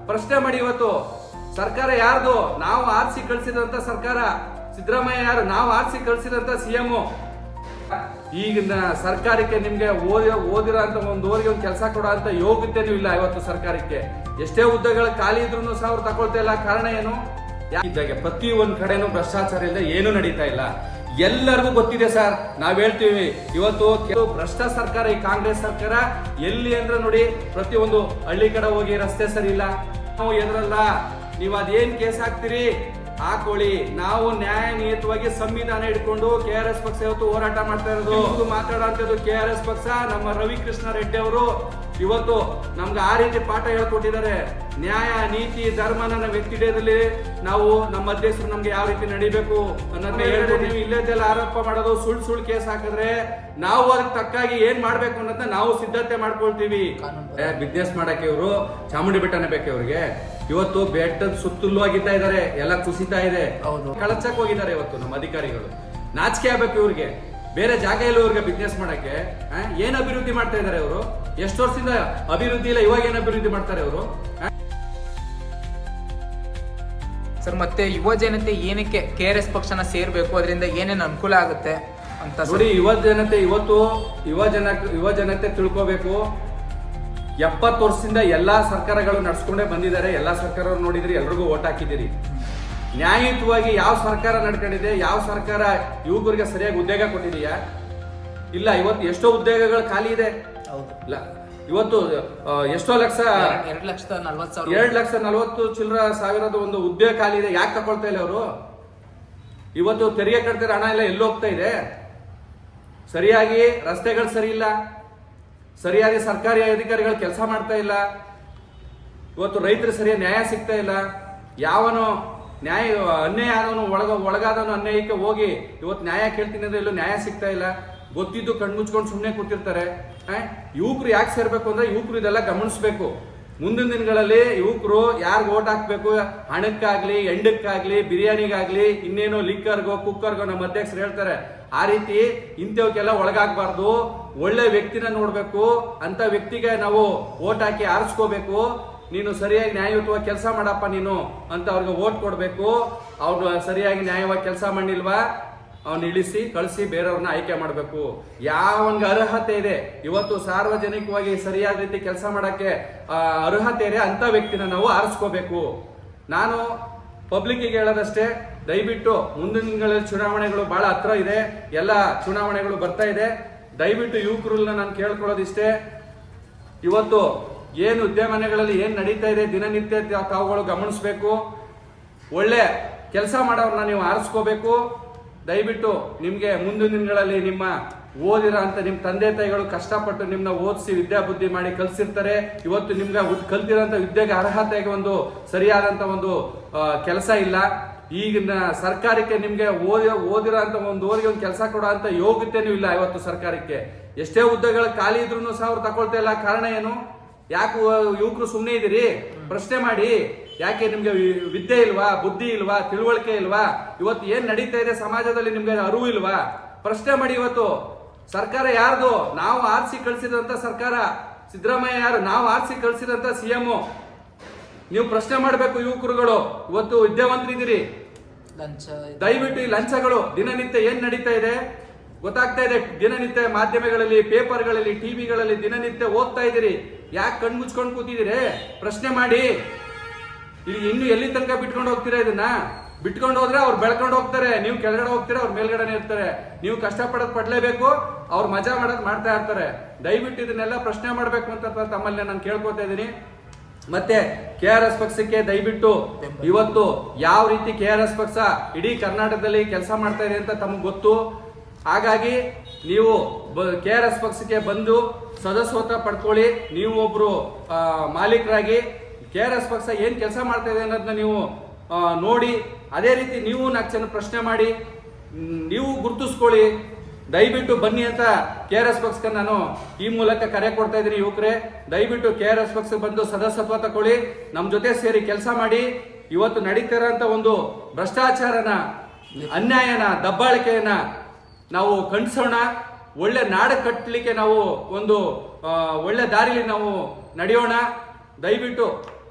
ಪ್ರಶ್ನೆ ಮಾಡಿ. ಇವತ್ತು ಸರ್ಕಾರ ಯಾರ್ದು? ನಾವು ಆರಿಸಿ ಕಳಿಸಿದಂತ ಸರ್ಕಾರ. ಸಿದ್ದರಾಮಯ್ಯ ಯಾರು? ನಾವು ಆರಿಸಿ ಕಳಿಸಿದಂತ ಸಿಎಂ. ಈಗಿನ ಸರ್ಕಾರಕ್ಕೆ ನಿಮ್ಗೆ ಓದಿರೋ ಅಂತ ಒಂದು ಕೆಲಸ ಕೊಡೋ ಅಂತ ಯೋಗ್ಯತೆನೂ ಇಲ್ಲ ಇವತ್ತು ಸರ್ಕಾರಕ್ಕೆ. ಎಷ್ಟೇ ಹುದ್ದೆಗಳು ಖಾಲಿ ಇದ್ರು ಸಹ ಅವ್ರು ತಗೊಳ್ತಾ ಇಲ್ಲ. ಕಾರಣ ಏನು? ಇದ್ದಾಗೆ ಪ್ರತಿ ಒಂದ್ ಕಡೆನೂ ಭ್ರಷ್ಟಾಚಾರ ಇಲ್ಲ, ಏನೂ ನಡೀತಾ ಇಲ್ಲ. ಎಲ್ಲರಿಗೂ ಗೊತ್ತಿದೆ ಸರ್. ನಾವ್ ಹೇಳ್ತೀವಿ ಇವತ್ತು ಭ್ರಷ್ಟ ಸರ್ಕಾರ ಈ ಕಾಂಗ್ರೆಸ್ ಸರ್ಕಾರ. ಎಲ್ಲಿ ಅಂದ್ರೆ ನೋಡಿ, ಪ್ರತಿ ಒಂದು ಹಳ್ಳಿ ಕಡೆ ಹೋಗಿ ರಸ್ತೆ ಸರಿ ಇಲ್ಲ, ನಾವು ಎದ್ರಲ್ಲ. ನೀವು ಅದೇನ್ ಕೇಸ್ ಹಾಕ್ತಿರಿ ಹಾಕೊಳ್ಳಿ. ನಾವು ನ್ಯಾಯನಿಯತವಾಗಿ ಸಂವಿಧಾನ ಇಟ್ಕೊಂಡು KRS ಪಕ್ಷ ಇವತ್ತು ಹೋರಾಟ ಮಾಡ್ತಾ ಇರೋದು. ಮಾತಾಡೋಂಥದ್ದು KRS ಪಕ್ಷ. ನಮ್ಮ ರವಿಕೃಷ್ಣ ರೆಡ್ಡಿ ಅವರು ಇವತ್ತು ನಮ್ಗೆ ಆ ರೀತಿ ಪಾಠ ಹೇಳ್ಕೊಟ್ಟಿದ್ದಾರೆ. ನ್ಯಾಯ, ನೀತಿ, ಧರ್ಮನ ನಾವು ಎತ್ತಿಡಿಯೋದ್ರಲ್ಲಿ ನಾವು ನಮ್ಮ ಅಧ್ಯಕ್ಷರು ನಮ್ಗೆ ಯಾವ ರೀತಿ ನಡಿಬೇಕು ಅನ್ನೋದನ್ನ ಹೇಳ್ಕೊಟ್ಟು, ನೀವು ಇಲ್ಲದೆಲ್ಲ ಆರೋಪ ಮಾಡೋದು, ಸುಳ್ಳು ಕೇಸ್ ಹಾಕಿದ್ರೆ ನಾವು ಅದಕ್ಕೆ ತಕ್ಕಾಗಿ ಏನ್ ಮಾಡ್ಬೇಕು ಅನ್ನೋದನ್ನ ನಾವು ಸಿದ್ಧತೆ ಮಾಡ್ಕೊಳ್ತೀವಿ. ಬಿಸ್ನೆಸ್ ಮಾಡಕ್ಕೆ ಇವರು ಚಾಮುಂಡಿ ಬೆಟ್ಟನೇ ಬೇಕು ಇವ್ರಿಗೆ. ಇವತ್ತು ಬೆಟ್ಟದ ಸುತ್ತಲೂ ಆಗಿತ್ತಾ ಇದಾರೆ, ಎಲ್ಲ ಕುಸಿತಾ ಇದೆ. ಕಳಚಕ್ ಹೋಗಿದ್ದಾರೆ ಇವತ್ತು ನಮ್ಮ ಅಧಿಕಾರಿಗಳು. ನಾಚಿಕೆ ಆಗ್ಬೇಕು ಇವ್ರಿಗೆ. ಬೇರೆ ಜಾಗ ಇಲ್ಲ ಇವ್ರಿಗೆ ಬಿಸ್ನೆಸ್ ಮಾಡಕ್ಕೆ. ಏನ್ ಅಭಿವೃದ್ಧಿ ಮಾಡ್ತಾ ಇದಾರೆ ಇವರು? ಎಷ್ಟು ವರ್ಷದಿಂದ ಅಭಿವೃದ್ಧಿ ಇಲ್ಲ, ಇವಾಗ ಏನ್ ಅಭಿವೃದ್ಧಿ ಮಾಡ್ತಾರೆ ಇವರು? ಸರ್, ಮತ್ತೆ ಯುವ ಜನತೆ ಏನಕ್ಕೆ KRS ಪಕ್ಷನ ಸೇರ್ಬೇಕು? ಅದರಿಂದ ಏನೇನು ಅನುಕೂಲ ಆಗುತ್ತೆ ಅಂತ ನೋಡಿ. ಯುವ ಜನತೆ ತಿಳ್ಕೋಬೇಕು. 70 ವರ್ಷದಿಂದ ಎಲ್ಲಾ ಸರ್ಕಾರಗಳು ನಡ್ಸ್ಕೊಂಡೇ ಬಂದಿದ್ದಾರೆ. ಎಲ್ಲಾ ಸರ್ಕಾರ ನೋಡಿದ್ರಿ, ಎಲ್ರಿಗೂ ಓಟ್ ಹಾಕಿದಿರಿ. ನ್ಯಾಯಯುತವಾಗಿ ಯಾವ ಸರ್ಕಾರ ನಡ್ಕೊಂಡಿದೆ? ಯಾವ ಸರ್ಕಾರ ಯುವಕರಿಗೆ ಸರಿಯಾಗಿ ಉದ್ಯೋಗ ಕೊಟ್ಟಿದೆಯಾ? ಇಲ್ಲ. ಇವತ್ತು ಎಷ್ಟೋ ಉದ್ಯೋಗಗಳು ಖಾಲಿ ಇದೆ. ಇಲ್ಲ, ಇವತ್ತು ಎಷ್ಟೋ ಲಕ್ಷ 2,40,000 ಚಿಲ್ಲರ ಸಾವಿರದ ಒಂದು ಉದ್ಯೋಗ ಖಾಲಿ ಇದೆ. ಯಾಕೆ ತಗೊಳ್ತಾ ಇಲ್ಲ ಅವರು? ಇವತ್ತು ತೆರಿಗೆ ಕಟ್ತಿರೋ ಹಣ ಎಲ್ಲ ಎಲ್ಲಿ ಹೋಗ್ತಾ ಇದೆ? ಸರಿಯಾಗಿ ರಸ್ತೆಗಳು ಸರಿ ಇಲ್ಲ, ಸರಿಯಾಗಿ ಸರ್ಕಾರಿ ಅಧಿಕಾರಿಗಳು ಕೆಲಸ ಮಾಡ್ತಾ ಇಲ್ಲ. ಇವತ್ತು ರೈತರು ಸರಿಯಾಗಿ ನ್ಯಾಯ ಸಿಗ್ತಾ ಇಲ್ಲ. ಯಾವನು ಅನ್ಯಾಯ ಆದವನು ಒಳಗಾದವನು ಅನ್ಯಾಯಕ್ಕೆ ಹೋಗಿ ಇವತ್ತು ನ್ಯಾಯ ಕೇಳ್ತೀನಿ ಅಂದ್ರೆ ಎಲ್ಲೂ ನ್ಯಾಯ ಸಿಗ್ತಾ ಇಲ್ಲ. ಗೊತ್ತಿದ್ದು ಕಣ್ಮುಚ್ಕೊಂಡು ಸುಮ್ಮನೆ ಕೂತಿರ್ತಾರೆ. ಯುವಕರು ಯಾಕೆ ಸೇರ್ಬೇಕು ಅಂದ್ರೆ, ಯುವಕರು ಇದೆಲ್ಲ ಗಮನಿಸ್ಬೇಕು. ಮುಂದಿನ ದಿನಗಳಲ್ಲಿ ಯುವಕರು ಯಾರಿಗ ಓಟ್ ಹಾಕ್ಬೇಕು? ಹಣಕ್ಕಾಗ್ಲಿ, ಎಂಡಕ್ಕಾಗ್ಲಿ, ಬಿರಿಯಾನಿಗಾಗ್ಲಿ, ಇನ್ನೇನೋ ಲಿಕ್ಕರ್ಗೋ, ಕುಕ್ಕರ್ಗೋ ನಮ್ಮ ಅಧ್ಯಕ್ಷರು ಹೇಳ್ತಾರೆ. ಆ ರೀತಿ ಇಂಥವಕ್ಕೆಲ್ಲ ಒಳಗಾಗಬಾರ್ದು. ಒಳ್ಳೆ ವ್ಯಕ್ತಿನ ನೋಡ್ಬೇಕು. ಅಂತ ವ್ಯಕ್ತಿಗೆ ನಾವು ಓಟ್ ಹಾಕಿ ಆರಿಸ್ಕೋಬೇಕು. ನೀನು ಸರಿಯಾಗಿ ನ್ಯಾಯಯುತವಾಗಿ ಕೆಲಸ ಮಾಡಪ್ಪ ನೀನು ಅಂತ ಅವ್ರಿಗೆ ಓಟ್ ಕೊಡ್ಬೇಕು. ಅವ್ರು ಸರಿಯಾಗಿ ನ್ಯಾಯವಾಗಿ ಕೆಲಸ ಮಾಡಿಲ್ವಾ, ಅವ್ನ ಇಳಿಸಿ ಕಳಿಸಿ ಬೇರೆಯವ್ರನ್ನ ಆಯ್ಕೆ ಮಾಡಬೇಕು. ಯಾವನ್ಗೆ ಅರ್ಹತೆ ಇದೆ, ಇವತ್ತು ಸಾರ್ವಜನಿಕವಾಗಿ ಸರಿಯಾದ ರೀತಿ ಕೆಲಸ ಮಾಡಕ್ಕೆ ಅರ್ಹತೆ ಇದೆ, ಅಂತ ವ್ಯಕ್ತಿನ ನಾವು ಆರಿಸ್ಕೋಬೇಕು. ನಾನು ಪಬ್ಲಿಕ್ಕಿಗೆ ಹೇಳೋದಷ್ಟೇ, ದಯವಿಟ್ಟು ಮುಂದಿನ ದಿನಗಳಲ್ಲಿ ಚುನಾವಣೆಗಳು ಬಹಳ ಹತ್ರ ಇದೆ. ಎಲ್ಲ ಚುನಾವಣೆಗಳು ಬರ್ತಾ ಇದೆ. ದಯವಿಟ್ಟು ಯುವಕರನ್ನ ನಾನು ಕೇಳ್ಕೊಳ್ಳೋದಿಷ್ಟೇ, ಇವತ್ತು ಏನು ಉದ್ಯಮನೆಗಳಲ್ಲಿ ಏನ್ ನಡೀತಾ ಇದೆ ದಿನನಿತ್ಯ ತಾವುಗಳು ಗಮನಿಸ್ಬೇಕು. ಒಳ್ಳೆ ಕೆಲಸ ಮಾಡೋರ್ನ ನೀವು ಆರಿಸ್ಕೋಬೇಕು. ದಯವಿಟ್ಟು ನಿಮ್ಗೆ ಮುಂದಿನ ದಿನಗಳಲ್ಲಿ ನಿಮ್ಮ ಓದಿರೋ ಅಂತ ನಿಮ್ಮ ತಂದೆ ತಾಯಿಗಳು ಕಷ್ಟಪಟ್ಟು ನಿಮ್ನ ಓದಿಸಿ ವಿದ್ಯಾಬುದ್ಧಿ ಮಾಡಿ ಕಲ್ಸಿರ್ತಾರೆ. ಇವತ್ತು ನಿಮ್ಗೆ ಕಲ್ತಿರೋಂಥ ವಿದ್ಯೆಗೆ ಅರ್ಹತೆಗೆ ಒಂದು ಸರಿಯಾದಂತ ಒಂದು ಕೆಲಸ ಇಲ್ಲ. ಈಗಿನ ಸರ್ಕಾರಕ್ಕೆ ನಿಮ್ಗೆ ಓದಿರೋ ಅಂತ ಒಂದು ಕೆಲಸ ಕೊಡೋ ಅಂತ ಯೋಗ್ಯತೆನೂ ಇಲ್ಲ ಇವತ್ತು ಸರ್ಕಾರಕ್ಕೆ. ಎಷ್ಟೇ ಹುದ್ದೆಗಳು ಖಾಲಿ ಇದ್ರು ಸಹ ಅವ್ರು ತಗೊಳ್ತಾ ಇಲ್ಲ. ಕಾರಣ ಏನು? ಯಾಕೆ ಯುವಕರು ಸುಮ್ಮನೆ ಇದೀರಿ? ಪ್ರಶ್ನೆ ಮಾಡಿ. ಯಾಕೆ ನಿಮ್ಗೆ ವಿದ್ಯೆ ಇಲ್ವಾ? ಬುದ್ಧಿ ಇಲ್ವಾ? ತಿಳುವಳಿಕೆ ಇಲ್ವಾ? ಇವತ್ತು ಏನ್ ನಡೀತಾ ಇದೆ ಸಮಾಜದಲ್ಲಿ ನಿಮ್ಗೆ ಅರಿವು ಇಲ್ವಾ? ಪ್ರಶ್ನೆ ಮಾಡಿ. ಇವತ್ತು ಸರ್ಕಾರ ಯಾರ್ದು? ನಾವು ಆರಿಸಿ ಕಳಿಸಿದಂತ ಸರ್ಕಾರ. ಸಿದ್ದರಾಮಯ್ಯ ಯಾರು? ನಾವು ಆರಿಸಿ ಕಳಿಸಿದಂತ ಸಿಎಂ. ನೀವು ಪ್ರಶ್ನೆ ಮಾಡಬೇಕು ಯುವಕರುಗಳು. ಇವತ್ತು ವಿದ್ಯಾವಂತರಿದ್ದೀರಿ. ದಯವಿಟ್ಟು ಈ ಲಂಚಗಳು ದಿನನಿತ್ಯ ಏನ್ ನಡೀತಾ ಇದೆ ಗೊತ್ತಾಗ್ತಾ ಇದೆ. ದಿನನಿತ್ಯ ಮಾಧ್ಯಮಗಳಲ್ಲಿ, ಪೇಪರ್ಗಳಲ್ಲಿ, ಟಿವಿಗಳಲ್ಲಿ ದಿನನಿತ್ಯ ಓದ್ತಾ ಇದ್ದೀರಿ. ಯಾಕೆ ಕಣ್ಮುಚ್ಕೊಂಡು ಕೂತಿದ್ದೀರಿ? ಪ್ರಶ್ನೆ ಮಾಡಿ. ಇಲ್ಲಿ ಇನ್ನು ಎಲ್ಲಿ ತನಕ ಬಿಟ್ಕೊಂಡು ಹೋಗ್ತೀರಾ? ಇದನ್ನ ಬಿಟ್ಕೊಂಡು ಹೋದ್ರೆ ಅವ್ರು ಬೆಳ್ಕೊಂಡು ಹೋಗ್ತಾರೆ, ನೀವು ಕೆಳಗಡೆ ಹೋಗ್ತೀರಾ, ಅವ್ರ ಮೇಲ್ಗಡೆನೆ ಇರ್ತಾರೆ. ನೀವು ಕಷ್ಟಪಡೋದು ಪಡ್ಲೇಬೇಕು, ಅವ್ರು ಮಜಾ ಮಾಡೋದು ಮಾಡ್ತಾ ಇರ್ತಾರೆ. ದಯವಿಟ್ಟು ಇದನ್ನೆಲ್ಲ ಪ್ರಶ್ನೆ ಮಾಡ್ಬೇಕು ಅಂತ ತಮ್ಮಲ್ಲಿ ನಾನು ಕೇಳ್ಕೊತಾ ಇದ್ದೀನಿ. ಮತ್ತೆ KRS ಪಕ್ಷಕ್ಕೆ ದಯವಿಟ್ಟು ಇವತ್ತು ಯಾವ ರೀತಿ KRS ಪಕ್ಷ ಇಡೀ ಕರ್ನಾಟಕದಲ್ಲಿ ಕೆಲಸ ಮಾಡ್ತಾ ಇದೆ ಅಂತ ತಮಗೆ ಗೊತ್ತು. ಹಾಗಾಗಿ ನೀವು KRS ಪಕ್ಷಕ್ಕೆ ಬಂದು ಸದಸ್ಯತ್ವ ಪಡ್ಕೊಳ್ಳಿ. ನೀವು ಒಬ್ರು ಮಾಲೀಕರಾಗಿ KRS ಪಕ್ಷ ಏನ್ ಕೆಲಸ ಮಾಡ್ತಾ ಇದೆ ಅನ್ನೋದನ್ನ ನೀವು ನೋಡಿ, ಅದೇ ರೀತಿ ನೀವು 4 ಜನ ಪ್ರಶ್ನೆ ಮಾಡಿ, ನೀವು ಗುರುತಿಸ್ಕೊಳ್ಳಿ. ದಯವಿಟ್ಟು ಬನ್ನಿ ಅಂತ KRS ಪಕ್ಷಕ್ಕೆ ನಾನು ಈ ಮೂಲಕ ಕರೆ ಕೊಡ್ತಾ ಇದ್ದೀನಿ. ಯುವಕರೇ, ದಯವಿಟ್ಟು KRS ಪಕ್ಷಕ್ಕೆ ಬಂದು ಸದಸ್ಯತ್ವ ತಗೊಳ್ಳಿ, ನಮ್ಮ ಜೊತೆ ಸೇರಿ ಕೆಲಸ ಮಾಡಿ. ಇವತ್ತು ನಡೀತಿರೋಂಥ ಒಂದು ಭ್ರಷ್ಟಾಚಾರನ, ಅನ್ಯಾಯನ, ದಬ್ಬಾಳಿಕೆಯನ್ನ ನಾವು ಖಂಡಿಸೋಣ. ಒಳ್ಳೆ ನಾಡು ಕಟ್ಟಲಿಕ್ಕೆ ನಾವು ಒಂದು ಒಳ್ಳೆ ದಾರಿಲಿ ನಾವು ನಡೆಯೋಣ. ದಯವಿಟ್ಟು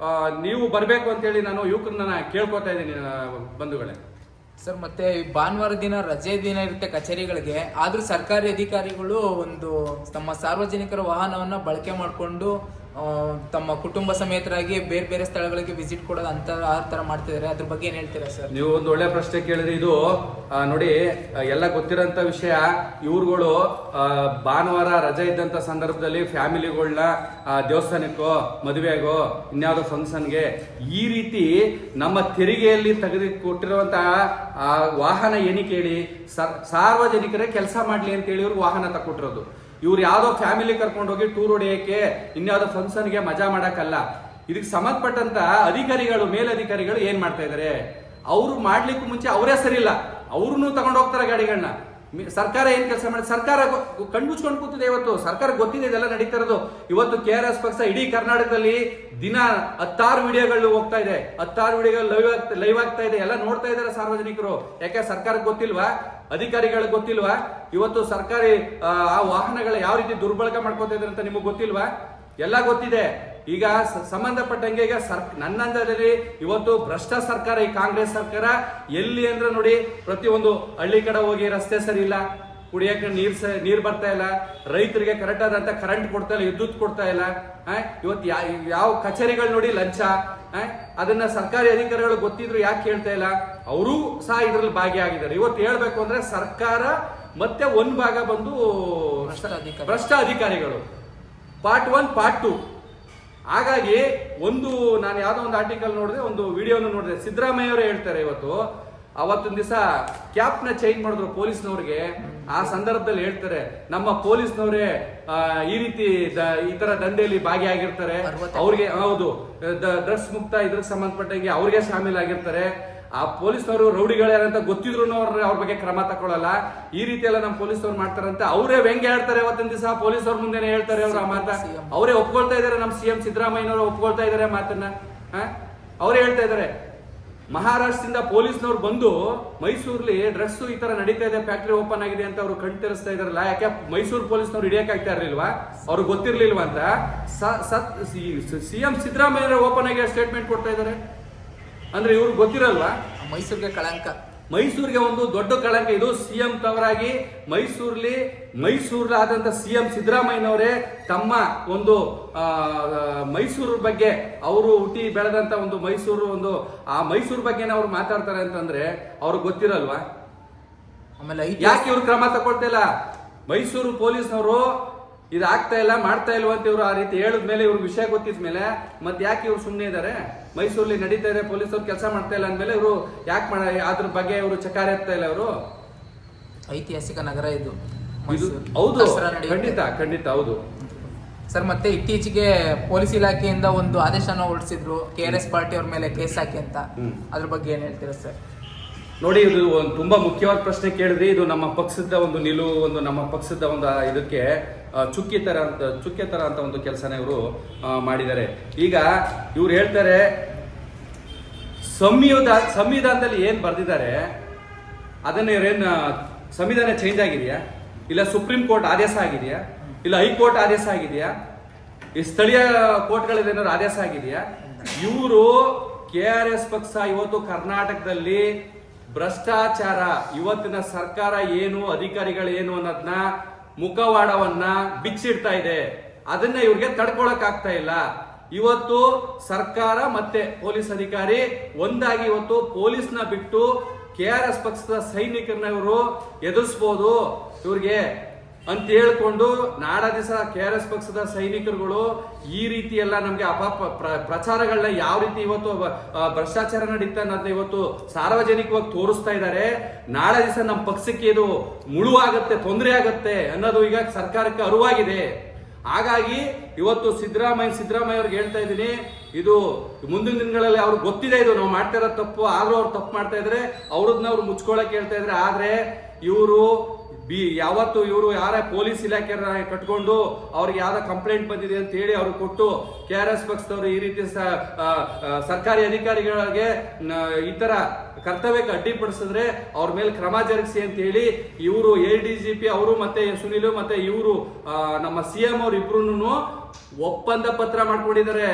ನೀವು ಬರಬೇಕು ಅಂತೇಳಿ ನಾನು ಯುವಕರನ್ನ ಕೇಳ್ಕೊತಾ ಇದ್ದೀನಿ ಬಂಧುಗಳೇ. ಸರ್ ಮತ್ತೆ ಭಾನುವಾರ ದಿನ ರಜೆ ದಿನ ಇರುತ್ತೆ ಕಚೇರಿಗಳಿಗೆ, ಆದ್ರೂ ಸರ್ಕಾರಿ ಅಧಿಕಾರಿಗಳು ಒಂದು ತಮ್ಮ ಸಾರ್ವಜನಿಕರ ವಾಹನವನ್ನ ಬಳಕೆ ಮಾಡಿಕೊಂಡು ತಮ್ಮ ಕುಟುಂಬ ಸಮೇತರಾಗಿ ಬೇರೆ ಬೇರೆ ಸ್ಥಳಗಳಿಗೆ ವಿಸಿಟ್ ಕೊಡೋದು ಅಂತ ಆ ತರ ಮಾಡ್ತಿದ್ದಾರೆ. ಅದ್ರ ಬಗ್ಗೆ ಏನ್ ಹೇಳ್ತೀರಾ ಸರ್? ನೀವು ಒಂದು ಒಳ್ಳೆ ಪ್ರಶ್ನೆ ಕೇಳಿದ್ರಿ. ಇದು ನೋಡಿ ಎಲ್ಲ ಗೊತ್ತಿರೋಂಥ ವಿಷಯ. ಇವ್ರುಗಳು ಭಾನುವಾರ ರಜೆ ಇದ್ದಂಥ ಸಂದರ್ಭದಲ್ಲಿ ಫ್ಯಾಮಿಲಿಗಳನ್ನ ದೇವಸ್ಥಾನಕ್ಕೋ ಮದುವೆಗೋ ಇನ್ಯಾವುದೋ ಫಂಕ್ಷನ್ಗೆ ಈ ರೀತಿ ನಮ್ಮ ತೆರಿಗೆಯಲ್ಲಿ ತೆಗೆದು ಕೊಟ್ಟಿರುವಂತಹ ವಾಹನ ಏನಕ್ಕೆ ಹೇಳಿ ಸಾರ್ವಜನಿಕರೇ ಕೆಲಸ ಮಾಡ್ಲಿ ಅಂತೇಳಿ ಇವ್ರು ವಾಹನ ತಕ್ಕೊಟ್ಟಿರೋದು. ಇವ್ರು ಯಾವ್ದೋ ಫ್ಯಾಮಿಲಿ ಕರ್ಕೊಂಡು ಹೋಗಿ ಟೂರ್ ಹೊಡೆಯಕ್ಕೆ ಇನ್ಯಾವುದೋ ಫಂಕ್ಷನ್ಗೆ ಮಜಾ ಮಾಡಕ್ಕಲ್ಲ. ಇದಕ್ಕೆ ಸಂಬಂಧಪಟ್ಟಂತ ಅಧಿಕಾರಿಗಳು ಮೇಲಧಿಕಾರಿಗಳು ಏನ್ ಮಾಡ್ತಾ ಇದಾರೆ, ಅವ್ರು ಮಾಡ್ಲಿಕ್ಕೂ ಮುಂಚೆ ಅವರೇ ಸರಿ ಇಲ್ಲ, ಅವ್ರನ್ನು ತಗೊಂಡು ಹೋಗ್ತಾರೆ ಗಾಡಿಗಳನ್ನ. ಸರ್ಕಾರ ಏನ್ ಕೆಲಸ ಮಾಡಿ, ಸರ್ಕಾರ ಕಣ್ಮುಚ್ಕೊಂಡು ಕೂತಿದೆ. ಇವತ್ತು ಸರ್ಕಾರ ಗೊತ್ತಿದೆ ಇದೆಲ್ಲ ನಡೀತಾ ಇರೋದು. ಇವತ್ತು KRS ಪಕ್ಷ ಇಡೀ ಕರ್ನಾಟಕದಲ್ಲಿ ದಿನ 10 ವಿಡಿಯೋಗಳು ಹೋಗ್ತಾ ಇದೆ, 10 ವಿಡಿಯೋಗಳು ಲೈವ್ ಆಗ್ತಾ ಇದೆ. ಎಲ್ಲ ನೋಡ್ತಾ ಇದಾರೆ ಸಾರ್ವಜನಿಕರು. ಯಾಕೆ ಸರ್ಕಾರಕ್ಕೆ ಗೊತ್ತಿಲ್ವಾ, ಅಧಿಕಾರಿಗಳಿಗೆ ಗೊತ್ತಿಲ್ವಾ? ಇವತ್ತು ಸರ್ಕಾರಿ ಆ ವಾಹನಗಳ ಯಾವ ರೀತಿ ದುರ್ಬಳಕೆ ಮಾಡ್ಕೋತಾ ಇದ್ದಾರೆ ಅಂತ ನಿಮಗೆ ಗೊತ್ತಿಲ್ವಾ? ಎಲ್ಲ ಗೊತ್ತಿದೆ. ಈಗ ಸಂಬಂಧಪಟ್ಟಂಗೆ ಈಗ ನನ್ನ ಅಂದಾಜಲ್ಲಿ ಇವತ್ತು ಭ್ರಷ್ಟ ಸರ್ಕಾರ, ಈ ಕಾಂಗ್ರೆಸ್ ಸರ್ಕಾರ ಎಲ್ಲಿ ಅಂದ್ರೆ ನೋಡಿ, ಪ್ರತಿಯೊಂದು ಹಳ್ಳಿ ಕಡೆ ಹೋಗಿ ರಸ್ತೆ ಸರಿ ಇಲ್ಲ, ಕುಡಿಯಕ್ಕೆ ನೀರ್ ಬರ್ತಾ ಇಲ್ಲ, ರೈತರಿಗೆ ಕರೆಕ್ಟ್ ಆದಂತ ಕರೆಂಟ್ ಕೊಡ್ತಾ ಇಲ್ಲ, ವಿದ್ಯುತ್ ಕೊಡ್ತಾ ಇಲ್ಲ. ಇವತ್ತು ಯಾವ ಕಚೇರಿಗಳು ನೋಡಿ ಲಂಚ, ಅದನ್ನ ಸರ್ಕಾರಿ ಅಧಿಕಾರಿಗಳು ಗೊತ್ತಿದ್ರು ಯಾಕೆ ಕೇಳ್ತಾ ಇಲ್ಲ? ಅವರೂ ಸಹ ಇದ್ರಲ್ಲಿ ಭಾಗಿಯಾಗಿದ್ದಾರೆ. ಇವತ್ತು ಹೇಳ್ಬೇಕು ಅಂದ್ರೆ ಸರ್ಕಾರ ಮತ್ತೆ ಒಂದ್ ಭಾಗ ಬಂದು ಭ್ರಷ್ಟ ಅಧಿಕಾರಿಗಳು, ಪಾರ್ಟ್ 1 ಪಾರ್ಟ್ 2. ಹಾಗಾಗಿ ನಾನು ಯಾವ್ದೋ ಒಂದು ಆರ್ಟಿಕಲ್ ನೋಡಿದೆ, ಒಂದು ವಿಡಿಯೋನು ನೋಡಿದೆ. ಸಿದ್ದರಾಮಯ್ಯ ಅವರೇ ಹೇಳ್ತಾರೆ ಇವತ್ತು ಅವತ್ತೊಂದು ದಿವಸ ಕ್ಯಾಪ್ನ ಚೇಂಜ್ ಮಾಡಿದ್ರು ಪೊಲೀಸ್ನವ್ರಿಗೆ. ಆ ಸಂದರ್ಭದಲ್ಲಿ ಹೇಳ್ತಾರೆ, ನಮ್ಮ ಪೊಲೀಸ್ನವರೇ ಈ ರೀತಿ ಈ ತರ ದಂಧೆಯಲ್ಲಿ ಭಾಗಿಯಾಗಿರ್ತಾರೆ, ಅವ್ರಿಗೆ ಹೌದು ಡ್ರಗ್ಸ್ ಮುಕ್ತ ಇದ್ರಿಗೆ ಸಂಬಂಧಪಟ್ಟಂಗೆ ಅವ್ರಿಗೆ ಶಾಮೀಲಾಗಿರ್ತಾರೆ. ಆ ಪೊಲೀಸ್ನವರು ರೌಡಿಗಳೇನಂತ ಗೊತ್ತಿದ್ರು ಅವ್ರ ಬಗ್ಗೆ ಕ್ರಮ ತಗೊಳ್ಳಲ್ಲ. ಈ ರೀತಿ ಎಲ್ಲ ನಮ್ಮ ಪೊಲೀಸ್ನವ್ರು ಮಾಡ್ತಾರಂತ ಅವರೇ ವ್ಯಂಗ್ಯ ಹೇಳ್ತಾರೆ. ಅವತ್ತಿನ ದಿವಸ ಪೊಲೀಸವ್ರ ಮುಂದೆನೆ ಹೇಳ್ತಾರೆ ಅವ್ರ ಆ ಮಾತ. ಅವರೇ ಒಪ್ಕೊಳ್ತಾ ಇದಾರೆ, ನಮ್ಮ CM ಸಿದ್ದರಾಮಯ್ಯನವರು ಒಪ್ಕೊಳ್ತಾ ಇದಾರೆ ಮಾತನ್ನ. ಅವರೇ ಹೇಳ್ತಾ ಇದಾರೆ, ಮಹಾರಾಷ್ಟ್ರದಿಂದ ಪೊಲೀಸ್ನವ್ರು ಬಂದು ಮೈಸೂರಲ್ಲಿ ಡ್ರಗ್ಸ್ ಈ ತರ ನಡೀತಾ ಇದೆ, ಫ್ಯಾಕ್ಟರಿ ಓಪನ್ ಆಗಿದೆ ಅಂತ ಅವರು ಕಣ್ತರಿಸ್ತಾ ಇದಾರಲ್ಲ. ಯಾಕೆ ಮೈಸೂರು ಪೊಲೀಸ್ನವ್ರು ಹಿಡಿಯಕ್ಕಾಗ್ತಾ ಇರ್ಲಿಲ್ವಾ? ಅವ್ರಿಗೆ ಗೊತ್ತಿರ್ಲಿಲ್ವಾ ಅಂತ CM ಸಿದ್ದರಾಮಯ್ಯ ಓಪನ್ ಆಗಿ ಸ್ಟೇಟ್ಮೆಂಟ್ ಕೊಡ್ತಾ ಇದಾರೆ. ಅಂದ್ರೆ ಇವ್ರಿಗೆ ಗೊತ್ತಿರಲ್ವಾ? ಮೈಸೂರಿಗೆ ಕಳಂಕ, ಮೈಸೂರಿಗೆ ಒಂದು ದೊಡ್ಡ ಕಳಂಕ ಇದು. CM ತವರಾಗಿ ಮೈಸೂರಲ್ಲಾದಂತ CM ಸಿದ್ದರಾಮಯ್ಯನವರೇ ತಮ್ಮ ಒಂದು ಮೈಸೂರು ಬಗ್ಗೆ, ಅವರು ಹುಟ್ಟಿ ಬೆಳೆದಂತ ಒಂದು ಮೈಸೂರು, ಆ ಮೈಸೂರು ಬಗ್ಗೆ ಅವ್ರು ಮಾತಾಡ್ತಾರೆ ಅಂತಂದ್ರೆ ಅವ್ರಿಗೆ ಗೊತ್ತಿರಲ್ವಾ? ಆಮೇಲೆ ಯಾಕೆ ಇವ್ರು ಕ್ರಮ ತಗೊಳ್ತಾ ಇಲ್ಲ? ಮೈಸೂರು ಪೊಲೀಸ್ನವರು ಇದು ಆಗ್ತಾ ಇಲ್ಲ, ಮಾಡ್ತಾ ಇಲ್ವ ಅಂತ ಇವ್ರು ಆ ರೀತಿ ಹೇಳಿದ್ಮೇಲೆ, ಇವ್ರಿಗೆ ವಿಷಯ ಗೊತ್ತಿದ್ಮೇಲೆ ಮತ್ತೆ ಯಾಕೆ ಇವ್ರು ಸುಮ್ಮನೆ ಇದ್ದಾರೆ? ಮೈಸೂರಲ್ಲಿ ನಡೀತಾ ಇದೆ, ಪೊಲೀಸರು ಕೆಲಸ ಮಾಡ್ತಾ ಇಲ್ಲ ಅಂದ್ಮೇಲೆ ಇವರು ಯಾಕೆ ಅದ್ರ ಬಗ್ಗೆ ಇವರು ಚಕಾರ ಎತ್ತಾ ಇಲ್ಲ? ಇವರು ಐತಿಹಾಸಿಕ ನಗರ ಇದು. ಹೌದು, ಖಂಡಿತ ಹೌದು ಸರ್. ಮತ್ತೆ ಇತ್ತೀಚೆಗೆ ಪೊಲೀಸ್ ಇಲಾಖೆಯಿಂದ ಒಂದು ಆದೇಶನ ಹೊರಡಿಸಿದ್ರು, KRS ಪಾರ್ಟಿ ಅವ್ರ ಮೇಲೆ ಕೇಸ್ ಹಾಕಿ ಅಂತ. ಅದ್ರ ಬಗ್ಗೆ ಏನ್ ಹೇಳ್ತೀರಾ ಸರ್? ನೋಡಿ, ಇದು ಒಂದು ತುಂಬಾ ಮುಖ್ಯವಾದ ಪ್ರಶ್ನೆ ಕೇಳಿದ್ರಿ. ಇದು ನಮ್ಮ ಪಕ್ಷದ ಒಂದು ನಿಲುವು, ನಮ್ಮ ಪಕ್ಷದ ಒಂದು ಇದಕ್ಕೆ ಚುಕ್ಕೆ ತರ ಅಂತ ಒಂದು ಕೆಲಸನ ಇವರು ಮಾಡಿದ್ದಾರೆ. ಈಗ ಇವ್ರು ಹೇಳ್ತಾರೆ, ಸಂವಿಧಾನದಲ್ಲಿ ಏನ್ ಬರ್ದಿದ್ದಾರೆ ಅದನ್ನ ಇವ್ರೇನ್ ಸಂವಿಧಾನ ಚೇಂಜ್ ಆಗಿದೆಯಾ, ಇಲ್ಲ ಸುಪ್ರೀಂ ಕೋರ್ಟ್ ಆದೇಶ ಆಗಿದೆಯಾ, ಇಲ್ಲ ಹೈಕೋರ್ಟ್ ಆದೇಶ ಆಗಿದೆಯಾ, ಈ ಸ್ಥಳೀಯ ಕೋರ್ಟ್ಗಳಲ್ಲಿ ಏನಾದ್ರು ಆದೇಶ ಆಗಿದೆಯಾ? ಇವರು KRS ಪಕ್ಷ ಇವತ್ತು ಕರ್ನಾಟಕದಲ್ಲಿ ಭ್ರಷ್ಟಾಚಾರ, ಇವತ್ತಿನ ಸರ್ಕಾರ ಏನು, ಅಧಿಕಾರಿಗಳು ಏನು ಅನ್ನೋದನ್ನ ಮುಖವಾಡವನ್ನ ಬಿಚ್ಚಿಡ್ತಾ ಇದೆ. ಅದನ್ನ ಇವ್ರಿಗೆ ತಡ್ಕೊಳಕ್ ಆಗ್ತಾ ಇಲ್ಲ. ಇವತ್ತು ಸರ್ಕಾರ ಮತ್ತೆ ಪೊಲೀಸ್ ಅಧಿಕಾರಿ ಒಂದಾಗಿ ಇವತ್ತು ಪೊಲೀಸ್ನ ಬಿಟ್ಟು KRS ಪಕ್ಷದ ಸೈನಿಕರನ್ನ ಇವರು ಎದುರಿಸಬಹುದು ಇವ್ರಿಗೆ ಅಂತ ಹೇಳ್ಕೊಂಡು ನಾಡ ದಿವಸ KRS ಪಕ್ಷದ ಸೈನಿಕರುಗಳು ಈ ರೀತಿ ಎಲ್ಲ ನಮ್ಗೆ ಪ್ರಚಾರಗಳನ್ನ ಯಾವ ರೀತಿ ಇವತ್ತು ಭ್ರಷ್ಟಾಚಾರ ನಡೀತಾ ಅನ್ನೋದನ್ನ ಇವತ್ತು ಸಾರ್ವಜನಿಕವಾಗಿ ತೋರಿಸ್ತಾ ಇದ್ದಾರೆ. ನಾಳೆ ದಿವಸ ನಮ್ಮ ಪಕ್ಷಕ್ಕೆ ಇದು ಮುಳುವಾಗುತ್ತೆ, ತೊಂದರೆ ಆಗುತ್ತೆ ಅನ್ನೋದು ಈಗ ಸರ್ಕಾರಕ್ಕೆ ಅರಿವಾಗಿದೆ. ಹಾಗಾಗಿ ಇವತ್ತು ಸಿದ್ದರಾಮಯ್ಯ ಅವ್ರಿಗೆ ಹೇಳ್ತಾ ಇದ್ದೀನಿ, ಇದು ಮುಂದಿನ ದಿನಗಳಲ್ಲಿ ಅವ್ರಿಗೆ ಗೊತ್ತಿದೆ ಇದು ನಾವು ಮಾಡ್ತಾ ಇರೋ ತಪ್ಪು, ಆದ್ರೂ ಅವ್ರು ತಪ್ಪು ಮಾಡ್ತಾ ಇದ್ರೆ ಅವ್ರನ್ನ ಅವ್ರು ಮುಚ್ಕೊಳಕ್ ಹೇಳ್ತಾ ಇದ್ರೆ. ಆದ್ರೆ ಇವರು ಯಾವತ್ತು ಇವರು ಯಾರ ಪೊಲೀಸ್ ಇಲಾಖೆ ಕಟ್ಕೊಂಡು ಅವ್ರಿಗೆ ಯಾವ್ದೋ ಕಂಪ್ಲೇಂಟ್ ಬಂದಿದೆ ಅಂತ ಹೇಳಿ ಅವ್ರು ಕೊಟ್ಟು KRS ಪಕ್ಷದವರು ಈ ರೀತಿ ಸರ್ಕಾರಿ ಅಧಿಕಾರಿಗಳಿಗೆ ಈ ತರ ಕರ್ತವ್ಯಕ್ಕೆ ಅಡ್ಡಿಪಡಿಸಿದ್ರೆ ಅವ್ರ ಮೇಲೆ ಕ್ರಮ ಜರುಗಿಸಿ ಅಂತ ಹೇಳಿ ಇವರು ADGP ಅವರು ಮತ್ತೆ ಸುನಿಲ್ ಮತ್ತೆ ಇವರು ನಮ್ಮ CM ಅವ್ರು ಇಬ್ರು ಒಪ್ಪಂದ ಪತ್ರ ಮಾಡ್ಕೊಂಡಿದ್ದಾರೆ.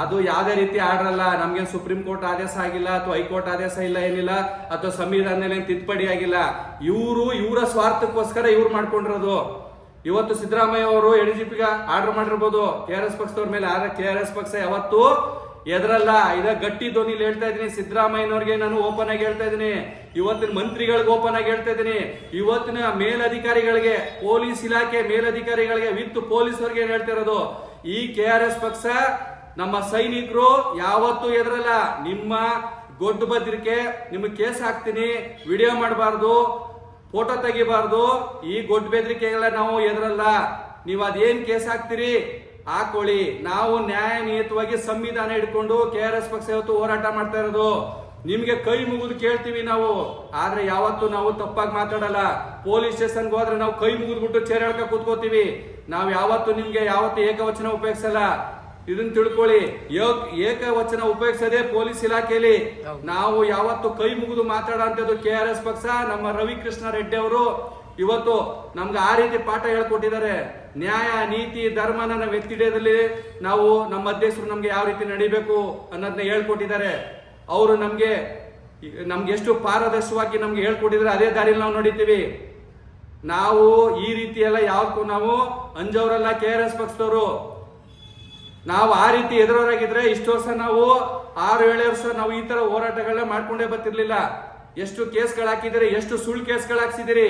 ಅದು ಯಾವುದೇ ರೀತಿ ಆರ್ಡರ್ ಅಲ್ಲ. ನಮ್ಗೆ ಸುಪ್ರೀಂ ಕೋರ್ಟ್ ಆದೇಶ ಆಗಿಲ್ಲ ಅಥವಾ ಹೈಕೋರ್ಟ್ ಆದೇಶ ಇಲ್ಲ, ಏನಿಲ್ಲ, ಅಥವಾ ಸಂವಿಧಾನದಲ್ಲಿ ತಿದ್ದುಪಡಿ ಆಗಿಲ್ಲ. ಇವರ ಸ್ವಾರ್ಥಕ್ಕೋಸ್ಕರ ಇವ್ರು ಮಾಡ್ಕೊಂಡಿರೋದು. ಇವತ್ತು ಸಿದ್ದರಾಮಯ್ಯ ಅವರು ಎಡಿಜಿಪಿಗೆ ಆರ್ಡರ್ ಮಾಡಿರ್ಬೋದು KRS ಪಕ್ಷದವ್ರ ಮೇಲೆ, ಆದ್ರೆ KRS ಪಕ್ಷ ಯಾವತ್ತು ಎದ್ರಲ್ಲ. ಇದ ಗಟ್ಟಿ ಧ್ವನಿಲಿ ಹೇಳ್ತಾ ಇದೀನಿ, ಸಿದ್ದರಾಮಯ್ಯನವ್ರಿಗೆ ನಾನು ಓಪನ್ ಆಗಿ ಹೇಳ್ತಾ ಇದೀನಿ, ಇವತ್ತಿನ ಮಂತ್ರಿಗಳಿಗೆ ಓಪನ್ ಆಗಿ ಹೇಳ್ತಾ ಇದೀನಿ, ಇವತ್ತಿನ ಮೇಲಧಿಕಾರಿಗಳಿಗೆ, ಪೊಲೀಸ್ ಇಲಾಖೆ ಮೇಲಧಿಕಾರಿಗಳಿಗೆ ವಿತ್ ಪೊಲೀಸರಿಗೆ ಏನ್ ಹೇಳ್ತಾ ಇರೋದು, ಈ KRS ಪಕ್ಷ ನಮ್ಮ ಸೈನಿಕರು ಯಾವತ್ತೂ ಎದ್ರಲ್ಲ. ನಿಮ್ಮ ಗೊಡ್ಡು ಬದ್ರಿಕೆ ನಿಮಗೆ ಕೇಸ್ ಹಾಕ್ತೀನಿ, ವಿಡಿಯೋ ಮಾಡಬಾರ್ದು, ಫೋಟೋ ತೆಗಿಬಾರ್ದು, ಈ ಗೊಡ್ಡು ಬೆದರಿಕೆಗಳ ನಾವು ಎದ್ರಲ್ಲ. ನೀವು ಅದೇನ್ ಕೇಸ್ ಹಾಕ್ತೀರಿ ಹಾಕೊಳ್ಳಿ. ನಾವು ನ್ಯಾಯನಿಯತವಾಗಿ ಸಂವಿಧಾನ ಹಿಡ್ಕೊಂಡು KRS ಪಕ್ಷ ಇವತ್ತು ಹೋರಾಟ ಮಾಡ್ತಾ ಇರೋದು. ನಿಮ್ಗೆ ಕೈ ಮುಗಿದು ಕೇಳ್ತೀವಿ ನಾವು, ಆದ್ರೆ ಯಾವತ್ತು ನಾವು ತಪ್ಪಾಗಿ ಮಾತಾಡಲ್ಲ. ಪೊಲೀಸ್ ಸ್ಟೇಷನ್ಗೆ ಹೋದ್ರೆ ನಾವು ಕೈ ಮುಗಿದ್ಬಿಟ್ಟು ಚೇರ್ ಎಳ್ಕ ಕೂತ್ಕೋತೀವಿ. ನಾವು ಯಾವತ್ತು ನಿಮ್ಗೆ ಯಾವತ್ತು ಏಕವಚನ ಉಪಯೋಗಿಸಲ್ಲ. ಇದನ್ನ ತಿಳ್ಕೊಳ್ಳಿ. ಏಕವಚನ ಉಪಯೋಗಿಸದೆ ಪೊಲೀಸ್ ಇಲಾಖೆಯಲ್ಲಿ ನಾವು ಯಾವತ್ತು ಕೈ ಮುಗಿದು ಮಾತಾಡೋಂಥದ್ದು KRS ಪಕ್ಷ. ನಮ್ಮ ರವಿಕೃಷ್ಣ ರೆಡ್ಡಿ ಅವರು ಇವತ್ತು ನಮ್ಗೆ ಆ ರೀತಿ ಪಾಠ ಹೇಳ್ಕೊಟ್ಟಿದ್ದಾರೆ. ನ್ಯಾಯ, ನೀತಿ, ಧರ್ಮನ ನಾವು ಎತ್ತಿಡಿಯೋದ್ರಲ್ಲಿ ನಾವು, ನಮ್ಮ ಅಧ್ಯಕ್ಷರು ನಮ್ಗೆ ಯಾವ ರೀತಿ ನಡಿಬೇಕು ಅನ್ನೋದನ್ನ ಹೇಳ್ಕೊಟ್ಟಿದ್ದಾರೆ. ಅವರು ನಮ್ಗೆ ಎಷ್ಟು ಪಾರದರ್ಶಕವಾಗಿ ನಮ್ಗೆ ಹೇಳ್ಕೊಟ್ಟಿದ್ದಾರೆ, ಅದೇ ದಾರಿಯಲ್ಲಿ ನಾವು ನಡೀತೀವಿ. ನಾವು ಈ ರೀತಿ ಎಲ್ಲ ಯಾವಕ್ಕೂ ನಾವು ಅಂಜವರಲ್ಲ KRS ಪಕ್ಷದವರು. ನಾವು ಆ ರೀತಿ ಎದುರೋರಾಗಿದ್ರೆ ಇಷ್ಟು ವರ್ಷ ನಾವು 6-7 ವರ್ಷ ನಾವು ಈ ತರ ಹೋರಾಟಗಳನ್ನ ಮಾಡ್ಕೊಂಡೇ ಬರ್ತಿರ್ಲಿಲ್ಲ. ಎಷ್ಟು ಕೇಸ್ಗಳು ಹಾಕಿದಿರಿ, ಎಷ್ಟು ಸುಳ್ಳು ಕೇಸ್ಗಳು ಹಾಕ್ಸಿದಿರಿ.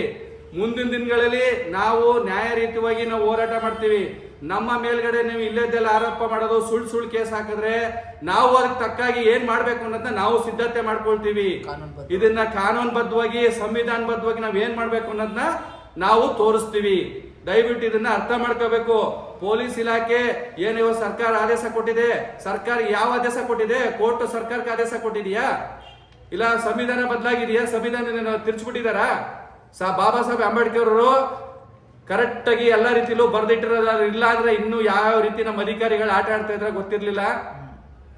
ಮುಂದಿನ ದಿನಗಳಲ್ಲಿ ನಾವು ನ್ಯಾಯರೀತಿಯಾಗಿ ನಾವು ಹೋರಾಟ ಮಾಡ್ತೀವಿ. ನಮ್ಮ ಮೇಲ್ಗಡೆ ನೀವು ಇಲ್ಲದೆಲ್ಲ ಆರೋಪ ಮಾಡೋದು, ಸುಳ್ಳು ಕೇಸ್ ಹಾಕಿದ್ರೆ ನಾವು ಅದಕ್ಕೆ ತಕ್ಕಾಗಿ ಏನ್ ಮಾಡ್ಬೇಕು ಅನ್ನೋದನ್ನ ನಾವು ಸಿದ್ಧತೆ ಮಾಡ್ಕೊಳ್ತೀವಿ. ಇದನ್ನ ಕಾನೂನುಬದ್ಧವಾಗಿ, ಸಂವಿಧಾನಬದ್ಧವಾಗಿ ನಾವ್ ಏನ್ ಮಾಡ್ಬೇಕು ಅನ್ನೋದನ್ನ ನಾವು ತೋರಿಸ್ತೀವಿ. ದಯವಿಟ್ಟು ಇದನ್ನ ಅರ್ಥ ಮಾಡ್ಕೋಬೇಕು. ಪೊಲೀಸ್ ಇಲಾಖೆ ಏನಿವ ಸರ್ಕಾರ ಆದೇಶ ಕೊಟ್ಟಿದೆ, ಸರ್ಕಾರ ಯಾವ ಆದೇಶ ಕೊಟ್ಟಿದೆ? ಕೋರ್ಟ್ ಸರ್ಕಾರಕ್ಕೆ ಆದೇಶ ಕೊಟ್ಟಿದೆಯಾ? ಇಲ್ಲ ಸಂವಿಧಾನ ಬದಲಾಗಿದೆಯಾ? ಸಂವಿಧಾನ ತಿರ್ಚ್ಬಿಟ್ಟಿದಾರಾ? ಬಾಬಾ ಸಾಹೇಬ್ ಅಂಬೇಡ್ಕರ್ ಅವರು ಕರೆಕ್ಟ್ ಆಗಿ ಎಲ್ಲಾ ರೀತಿಲೂ ಬರ್ದಿಟ್ಟಿರೋದು. ಇಲ್ಲ ಅಂದ್ರೆ ಇನ್ನು ಯಾವ ರೀತಿ ನಮ್ಮ ಅಧಿಕಾರಿಗಳು ಆಟ ಆಡ್ತಾ ಇದ್ರೆ ಗೊತ್ತಿರ್ಲಿಲ್ಲ.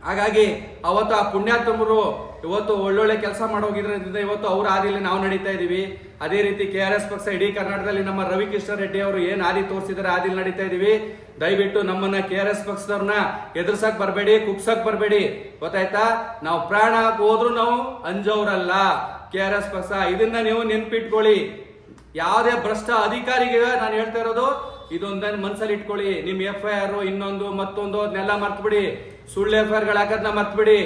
ಹಾಗಾಗಿ ಅವತ್ತು ಆ ಪುಣ್ಯಾತ್ಮರು ಇವತ್ತು ಒಳ್ಳೊಳ್ಳೆ ಕೆಲಸ ಮಾಡೋಗಿದ್ರಿಂದ ಇವತ್ತು ಅವ್ರ ಹಾದಿಲಿ ನಾವು ನಡೀತಾ ಇದೀವಿ. ಅದೇ ರೀತಿ KRS ಪಕ್ಷ ಇಡೀ ಕರ್ನಾಟಕದಲ್ಲಿ ನಮ್ಮ ರವಿಕೃಷ್ಣ ರೆಡ್ಡಿ ಅವರು ಏನ್ ಹಾದಿ ತೋರಿಸಿದಾರೆ ಹಾದಿಲಿ ನಡೀತಾ ಇದೀವಿ. ದಯವಿಟ್ಟು ನಮ್ಮನ್ನ KRS ಪಕ್ಷದವ್ರನ್ನ ಎದುರ್ಸಕ್ ಬರಬೇಡಿ, ಕುಗ್ಸಕ್ ಬರಬೇಡಿ. ಗೊತ್ತಾಯ್ತಾ? ನಾವು ಪ್ರಾಣ ಹೋದ್ರು ನಾವು ಅಂಜವ್ರಲ್ಲ KRS ಪಕ್ಷ. ಇದನ್ನ ನೀವು ನೆನ್ಪಿಟ್ಕೊಳ್ಳಿ. ಯಾವುದೇ ಭ್ರಷ್ಟ ಅಧಿಕಾರಿಗೆ ನಾನು ಹೇಳ್ತಾ ಇರೋದು ಇದೊಂದನ್ನು ಮನ್ಸಲ್ಲಿ ಇಟ್ಕೊಳ್ಳಿ. ನಿಮ್ FIR ಇನ್ನೊಂದು ಮತ್ತೊಂದು ಅದನ್ನೆಲ್ಲ ಮರ್ತ್ಬಿಡಿ. ಸುಳ್ಳು FIR ಗಳು ಹಾಕೋದನ್ನ ಮರ್ತ್ಬಿಡಿ.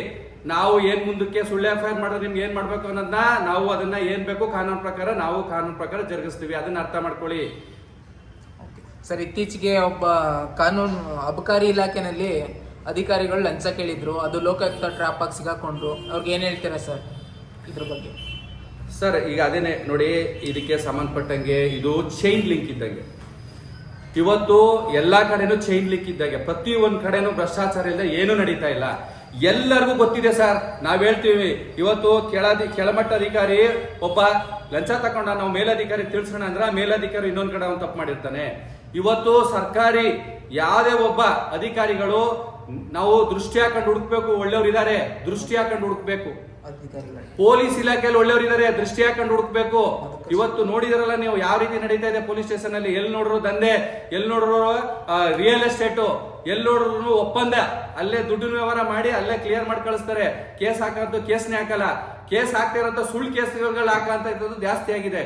ನಾವು ಏನ್ ಮುಂದಕ್ಕೆ ಸುಳ್ಳು FIR ಮಾಡೋದು ನಿಮ್ಗೆ ಏನ್ ಮಾಡ್ಬೇಕು ಅನ್ನೋದನ್ನ ನಾವು ಅದನ್ನ ಏನ್ ಬೇಕು ಕಾನೂನು ಪ್ರಕಾರ ಜರುಗಿಸ್ತೀವಿ. ಅದನ್ನ ಅರ್ಥ ಮಾಡ್ಕೊಳ್ಳಿ. ಸರ್, ಇತ್ತೀಚೆಗೆ ಒಬ್ಬ ಕಾನೂನು ಅಬಕಾರಿ ಇಲಾಖೆನಲ್ಲಿ ಅಧಿಕಾರಿಗಳು ಲಂಚ ಕೇಳಿದ್ರು, ಅದು ಲೋಕಾಯುಕ್ತ ಟ್ರಾಪ್ ಆಗಿ ಸಿಗಾಕೊಂಡ್ರು. ಅವ್ರಿಗೆ ಏನ್ ಹೇಳ್ತೀರಾ ಸರ್ ಇದ್ರ ಬಗ್ಗೆ? ಸರ್, ಈಗ ಅದೇನೆ ನೋಡಿ, ಇದಕ್ಕೆ ಸಂಬಂಧಪಟ್ಟಂಗೆ ಇದು ಚೈನ್ ಲಿಂಕ್ ಇದ್ದಂಗೆ. ಇವತ್ತು ಎಲ್ಲಾ ಕಡೆನೂ ಚೈನ್ ಲಿಂಕ್ ಇದ್ದಾಗ ಪ್ರತಿ ಒಂದ್ ಕಡೆನೂ ಭ್ರಷ್ಟಾಚಾರ ಇಲ್ಲ, ಏನು ನಡೀತಾ ಇಲ್ಲ. ಎಲ್ಲರಿಗೂ ಗೊತ್ತಿದೆ ಸರ್. ನಾವ್ ಹೇಳ್ತೀವಿ ಇವತ್ತು ಕೆಳಮಟ್ಟ ಅಧಿಕಾರಿ ಒಬ್ಬ ಲಂಚ ತಕೊಂಡ, ನಾವು ಮೇಲಧಿಕಾರಿ ತಿಳಿಸೋಣ ಅಂದ್ರೆ ಮೇಲಧಿಕಾರಿ ಇನ್ನೊಂದ್ ಕಡೆ ಅವ್ನು ತಪ್ಪು ಮಾಡಿರ್ತಾನೆ. ಇವತ್ತು ಸರ್ಕಾರಿ ಯಾವುದೇ ಒಬ್ಬ ಅಧಿಕಾರಿಗಳು ನಾವು ದೃಷ್ಟಿ ಹಾಕೊಂಡು ಹುಡುಕ್ಬೇಕು. ಒಳ್ಳೆಯವ್ರು ಇದಾರೆ, ದೃಷ್ಟಿ ಹಾಕೊಂಡು ಹುಡುಕ್ಬೇಕು. ಪೊಲೀಸ್ ಇಲಾಖೆಯಲ್ಲಿ ಒಳ್ಳೆಯವರು ಇದಾರೆ, ದೃಷ್ಟಿ ಹಾಕೊಂಡು ಹುಡುಕ್ಬೇಕು. ಇವತ್ತು ನೋಡಿದ್ರಲ್ಲ ನೀವು ಯಾವ ರೀತಿ ನಡೀತಾ ಇದೆ ಪೊಲೀಸ್ ಸ್ಟೇಷನ್ ಅಲ್ಲಿ. ಎಲ್ಲಿ ನೋಡ್ರು ದಂಧೆ, ಎಲ್ಲಿ ನೋಡ್ರು ರಿಯಲ್ ಎಸ್ಟೇಟ್, ಎಲ್ಲಿ ನೋಡ್ರು ಒಪ್ಪಂದ, ಅಲ್ಲೇ ದುಡ್ಡಿನ ವ್ಯವಹಾರ ಮಾಡಿ ಅಲ್ಲೇ ಕ್ಲಿಯರ್ ಮಾಡಿ ಕಳಿಸ್ತಾರೆ. ಕೇಸ್ ಹಾಕಂತ ಕೇಸ್ನೇ ಹಾಕಲ್ಲ. ಕೇಸ್ ಹಾಕ್ತಿರೋಂಥ ಸುಳ್ಳು ಕೇಸ್ಗಳು ಹಾಕಂತ ಇರೋದು ಜಾಸ್ತಿ ಆಗಿದೆ.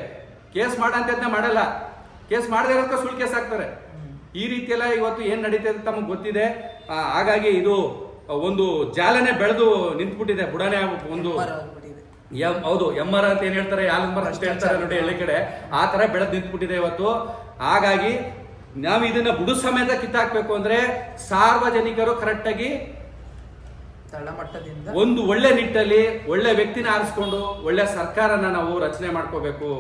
ಕೇಸ್ ಮಾಡಂತ ಮಾಡಲ್ಲ, ಕೇಸ್ ಮಾಡದೇ ಇರೋದಕ್ಕೆ ಸುಳ್ಳು ಕೇಸ್ ಹಾಕ್ತಾರೆ. ಈ ರೀತಿ ಎಲ್ಲ ಇವತ್ತು ಏನ್ ನಡೀತಾ ಇದೆ ತಮಗೆ ಗೊತ್ತಿದೆ. ಹಾಗಾಗಿ ಇದು ಒಂದು ಜಾಲನೆ ಬೆಳೆದು ನಿಂತ್ಬಿಟ್ಟಿದೆ. ಬುಡನೆ ಒಂದು ಹೌದು MR ಅಂತ ಏನ್ ಹೇಳ್ತಾರೆ, ಯಾಲಂಬರ್ ಅಷ್ಟೇ ಹೇಳ್ತಾರೆ ನೋಡಿ ಹಳ್ಳಿ ಕಡೆ, ಆ ತರ ಬೆಳೆದು ನಿಂತ್ಬಿಟ್ಟಿದೆ ಇವತ್ತು. ಹಾಗಾಗಿ ನಾವು ಇದನ್ನ ಬುಡು ಸಮೇತ ಕಿತ್ತಾಕ್ಬೇಕು ಅಂದ್ರೆ ಸಾರ್ವಜನಿಕರು ಕರೆಕ್ಟ್ ಆಗಿ ತಳಮಟ್ಟದಿಂದ ಒಂದು ಒಳ್ಳೆ ನಿಟ್ಟಲ್ಲಿ ಒಳ್ಳೆ ವ್ಯಕ್ತಿನ ಆರಿಸ್ಕೊಂಡು ಒಳ್ಳೆ ಸರ್ಕಾರನ ನಾವು ರಚನೆ ಮಾಡ್ಕೋಬೇಕು.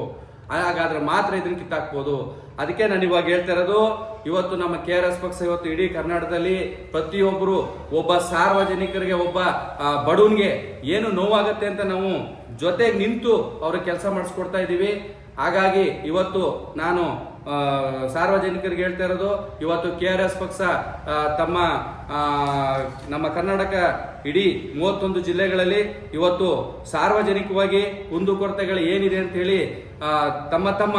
ಹಾಗಾದ್ರೆ ಮಾತ್ರ ಇದನ್ನ ಕಿತ್ತಾಕ್ಬೋದು. ಅದಕ್ಕೆ ನಾನು ಇವಾಗ ಹೇಳ್ತಾ ಇರೋದು, ಇವತ್ತು ನಮ್ಮ KRS ಪಕ್ಷ ಇವತ್ತು ಇಡೀ ಕರ್ನಾಟಕದಲ್ಲಿ ಪ್ರತಿಯೊಬ್ಬರು ಒಬ್ಬ ಸಾರ್ವಜನಿಕರಿಗೆ, ಒಬ್ಬ ಬಡವನ್ಗೆ ಏನು ನೋವಾಗತ್ತೆ ಅಂತ ನಾವು ಜೊತೆಗೆ ನಿಂತು ಅವ್ರಿಗೆ ಕೆಲಸ ಮಾಡಿಸ್ಕೊಡ್ತಾ ಇದೀವಿ. ಹಾಗಾಗಿ ಇವತ್ತು ನಾನು ಸಾರ್ವಜನಿಕರಿಗೆ ಹೇಳ್ತಾ ಇರೋದು, ಇವತ್ತು KRS ಪಕ್ಷ ತಮ್ಮ ನಮ್ಮ ಕರ್ನಾಟಕ ಇಡೀ 31 ಜಿಲ್ಲೆಗಳಲ್ಲಿ ಇವತ್ತು ಸಾರ್ವಜನಿಕವಾಗಿ ಕುಂದುಕೊರತೆಗಳು ಏನಿದೆ ಅಂತ ಹೇಳಿ ತಮ್ಮ ತಮ್ಮ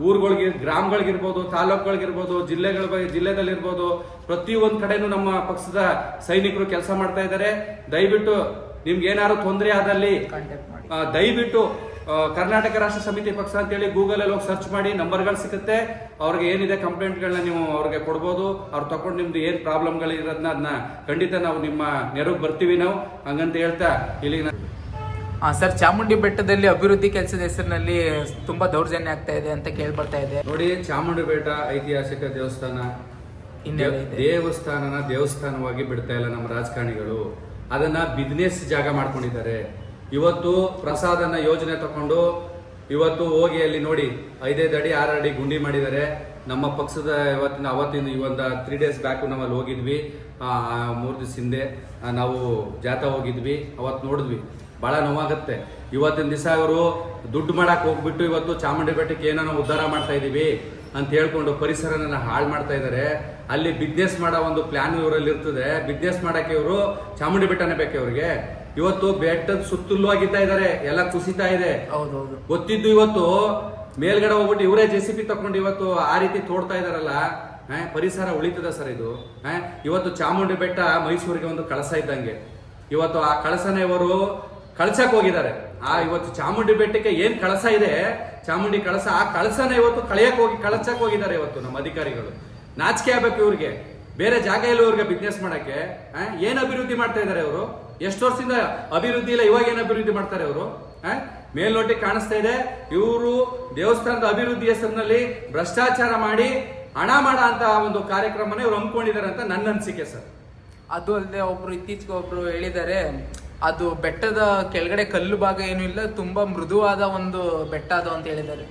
ಊರುಗಳಿಗೆ, ಗ್ರಾಮಗಳಿಗಿರ್ಬೋದು, ತಾಲೂಕುಗಳಿಗಿರ್ಬೋದು, ಜಿಲ್ಲೆದಲ್ಲಿರ್ಬೋದು, ಪ್ರತಿಯೊಂದು ಕಡೆನೂ ನಮ್ಮ ಪಕ್ಷದ ಸೈನಿಕರು ಕೆಲಸ ಮಾಡ್ತಾ ಇದ್ದಾರೆ. ದಯವಿಟ್ಟು ನಿಮ್ಗೆ ಏನಾದ್ರು ತೊಂದರೆ ಆದಲ್ಲಿ ದಯವಿಟ್ಟು ಕರ್ನಾಟಕ ರಾಷ್ಟ್ರ ಸಮಿತಿ ಪಕ್ಷ ಅಂತೇಳಿ ಗೂಗಲಲ್ಲಿ ಹೋಗಿ ಸರ್ಚ್ ಮಾಡಿ, ನಂಬರ್ಗಳು ಸಿಗುತ್ತೆ. ಅವ್ರಿಗೆ ಏನಿದೆ ಕಂಪ್ಲೇಂಟ್ಗಳನ್ನ ನೀವು ಅವ್ರಿಗೆ ಕೊಡ್ಬೋದು. ಅವ್ರು ತಗೊಂಡು ನಿಮ್ದು ಏನು ಪ್ರಾಬ್ಲಮ್ಗಳಿರೋದನ್ನ ಅದನ್ನ ಖಂಡಿತ ನಾವು ನಿಮ್ಮ ನೆರವು ಬರ್ತೀವಿ ನಾವು ಹಂಗಂತ ಹೇಳ್ತಾ ಇಲ್ಲಿ ಸರ್, ಚಾಮುಂಡಿ ಬೆಟ್ಟದಲ್ಲಿ ಅಭಿವೃದ್ಧಿ ಕೆಲಸದ ಹೆಸರಿನಲ್ಲಿ ತುಂಬಾ ದೌರ್ಜನ್ಯ ಆಗ್ತಾ ಇದೆ ಅಂತ ಕೇಳ್ಬರ್ತಾ ಇದೆ. ನೋಡಿ, ಚಾಮುಂಡಿ ಬೆಟ್ಟ ಐತಿಹಾಸಿಕ ದೇವಸ್ಥಾನ, ದೇವಸ್ಥಾನವಾಗಿ ಬಿಡ್ತಾ ಇಲ್ಲ ನಮ್ಮ ರಾಜಕಾರಣಿಗಳು. ಅದನ್ನ ಬಿಸ್ನೆಸ್ ಜಾಗ ಮಾಡ್ಕೊಂಡಿದ್ದಾರೆ. ಇವತ್ತು ಪ್ರಸಾದನ ಯೋಜನೆ ತಗೊಂಡು ಇವತ್ತು ಹೋಗಿ ಅಲ್ಲಿ ನೋಡಿ 5 ಅಡಿ 6 ಅಡಿ ಗುಂಡಿ ಮಾಡಿದ್ದಾರೆ. ನಮ್ಮ ಪಕ್ಷದ ಅವತ್ತಿನ ಈ ಒಂದು 3 days ಬ್ಯಾಕ್ ನಾವಲ್ಲಿ ಹೋಗಿದ್ವಿ. 3 ದಿವಸ ಹಿಂದೆ ನಾವು ಜಾಥಾ ಹೋಗಿದ್ವಿ. ಅವತ್ತು ನೋಡಿದ್ವಿ, ಬಹಳ ನೋವಾಗುತ್ತೆ. ಇವತ್ತಿನ ದಿವಸ ಅವರು ದುಡ್ಡು ಮಾಡಕ್ ಹೋಗ್ಬಿಟ್ಟು ಇವತ್ತು ಚಾಮುಂಡಿ ಬೆಟ್ಟಕ್ಕೆ ಏನೋ ಉದ್ಧಾರ ಮಾಡ್ತಾ ಇದೀವಿ ಅಂತ ಹೇಳ್ಕೊಂಡು ಪರಿಸರನ ಹಾಳು ಮಾಡ್ತಾ ಇದ್ದಾರೆ. ಅಲ್ಲಿ ಬಿಸ್ನೆಸ್ ಮಾಡೋ ಒಂದು ಪ್ಲಾನ್ ಇವರಲ್ಲಿ ಇರ್ತದೆ. ಬಿಸ್ನೆಸ್ ಮಾಡಕ್ಕೆ ಇವರು ಚಾಮುಂಡಿ ಬೆಟ್ಟನೇ ಬೇಕು ಇವ್ರಿಗೆ. ಇವತ್ತು ಬೆಟ್ಟದ ಸುತ್ತಲೂ ಆಗಿತ್ತಾ ಇದ್ದಾರೆ, ಎಲ್ಲ ಕುಸಿತಾ ಇದೆ. ಗೊತ್ತಿದ್ದು ಇವತ್ತು ಮೇಲ್ಗಡೆ ಹೋಗ್ಬಿಟ್ಟು ಇವರೇ JCB ತಕೊಂಡು ಇವತ್ತು ಆ ರೀತಿ ತೋಡ್ತಾ ಇದಾರಲ್ಲ. ಪರಿಸರ ಉಳಿತದ ಸರ್ ಇದು. ಇವತ್ತು ಚಾಮುಂಡಿ ಬೆಟ್ಟ ಮೈಸೂರಿಗೆ ಒಂದು ಕಳಸ ಇದ್ದಂಗೆ. ಇವತ್ತು ಆ ಕಳಸನ ಇವರು ಕಳಸಕ್ ಹೋಗಿದ್ದಾರೆ. ಇವತ್ತು ಚಾಮುಂಡಿ ಬೆಟ್ಟಕ್ಕೆ ಏನ್ ಕಳಸ ಇದೆ, ಚಾಮುಂಡಿ ಕಳಸ, ಆ ಕಳಸನ ಇವತ್ತು ಕಳಚಕ್ ಹೋಗಿದ್ದಾರೆ ಇವತ್ತು ನಮ್ಮ ಅಧಿಕಾರಿಗಳು. ನಾಚಿಕೆ ಆಗ್ಬೇಕು ಇವ್ರಿಗೆ. ಬೇರೆ ಜಾಗ ಇಲ್ಲ ಇವ್ರಿಗೆ ಬಿಸ್ನೆಸ್ ಮಾಡಕ್ಕೆ. ಏನ್ ಅಭಿವೃದ್ಧಿ ಮಾಡ್ತಾ ಇದಾರೆ ಅವರು? ಎಷ್ಟು ವರ್ಷದಿಂದ ಅಭಿವೃದ್ಧಿ ಇಲ್ಲ, ಇವಾಗ ಏನ್ ಅಭಿವೃದ್ಧಿ ಮಾಡ್ತಾರೆ ಅವರು? ಮೇಲ್ನೋಟಿಗೆ ಕಾಣಿಸ್ತಾ ಇದೆ ಇವರು ದೇವಸ್ಥಾನದ ಅಭಿವೃದ್ಧಿ ಹೆಸರಿನಲ್ಲಿ ಭ್ರಷ್ಟಾಚಾರ ಮಾಡಿ ಹಣ ಮಾಡೋ ಅಂತ ಒಂದು ಕಾರ್ಯಕ್ರಮನ ಇವ್ರು ಹಮ್ಮಿಕೊಂಡಿದ್ದಾರೆ ಅಂತ ನನ್ನ ಅನಿಸಿಕೆ ಸರ್. ಅದು ಅಲ್ಲದೆ ಇತ್ತೀಚೆಗೆ ಒಬ್ರು ಹೇಳಿದ್ದಾರೆ, ಅದು ಬೆಟ್ಟದ ಕೆಳಗಡೆ ಕಲ್ಲು ಭಾಗ ಏನು ಇಲ್ಲ, ತುಂಬಾ ಮೃದುವಾದ ಒಂದು ಬೆಟ್ಟ ಅದು ಅಂತ ಹೇಳಿದ್ದಾರೆ.